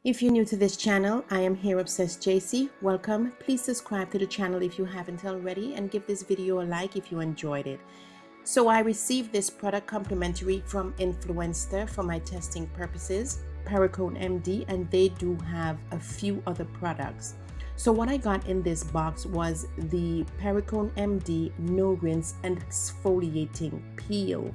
If you're new to this channel, I am HairObsess JC. Welcome. Please subscribe to the channel if you haven't already and give this video a like if you enjoyed it. So I received this product complimentary from Influenster for my testing purposes, Perricone MD, and they do have a few other products. So what I got in this box was the Perricone MD No Rinse and Exfoliating Peel.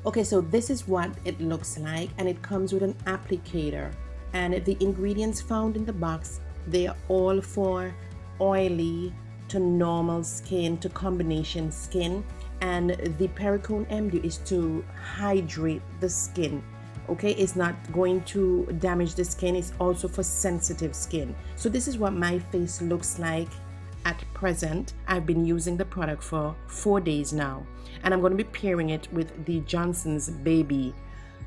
Okay, so this is what it looks like, and it comes with an applicator, and the ingredients found in the box, they are all for oily to normal skin to combination skin, and the Perricone MD is to hydrate the skin. Okay, it's not going to damage the skin, it's also for sensitive skin. So this is what my face looks like at present. I've been using the product for 4 days now, and I'm going to be pairing it with the Johnson's Baby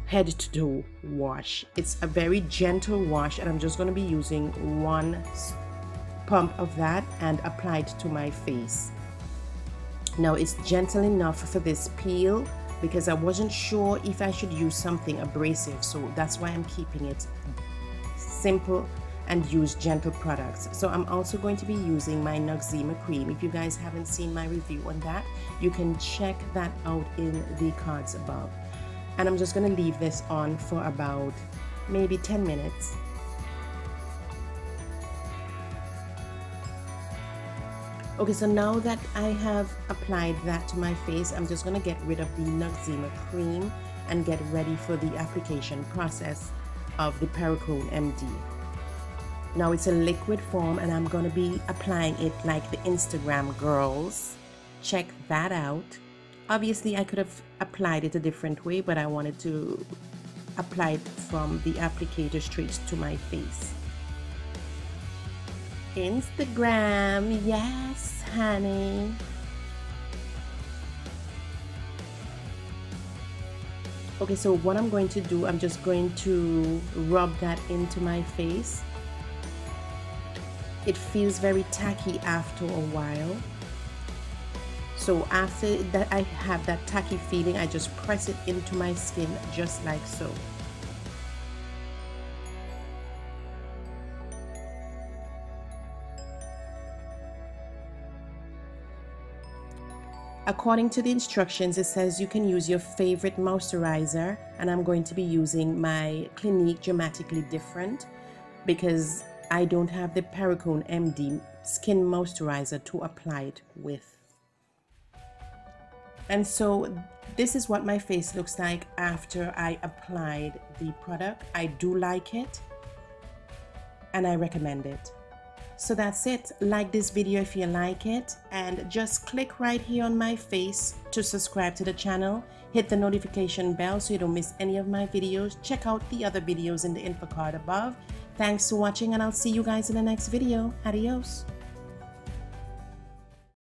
head to toe wash. It's a very gentle wash, and I'm just going to be using one pump of that and apply it to my face. Now it's gentle enough for this peel because I wasn't sure if I should use something abrasive, so that's why I'm keeping it simple and use gentle products. So I'm also going to be using my Noxzema cream. If you guys haven't seen my review on that, you can check that out in the cards above. And I'm just going to leave this on for about maybe 10 minutes. Okay, so now that I have applied that to my face, I'm just going to get rid of the Noxzema cream and get ready for the application process of the Perricone MD. Now it's a liquid form, and I'm going to be applying it like the Instagram girls. Check that out. Obviously I could have applied it a different way, but I wanted to apply it from the applicator straight to my face. Instagram, yes honey. Okay, so what I'm going to do, I'm just going to rub that into my face. It feels very tacky after a while. So after that I have that tacky feeling, I just press it into my skin just like so. According to the instructions, it says you can use your favorite moisturizer, and I'm going to be using my Clinique Dramatically Different because I don't have the Perricone MD skin moisturizer to apply it with. And so this is what my face looks like after I applied the product. I do like it and I recommend it. So that's it. Like this video if you like it, and just click right here on my face to subscribe to the channel. Hit the notification bell so you don't miss any of my videos. Check out the other videos in the info card above. Thanks for watching, and I'll see you guys in the next video. Adios.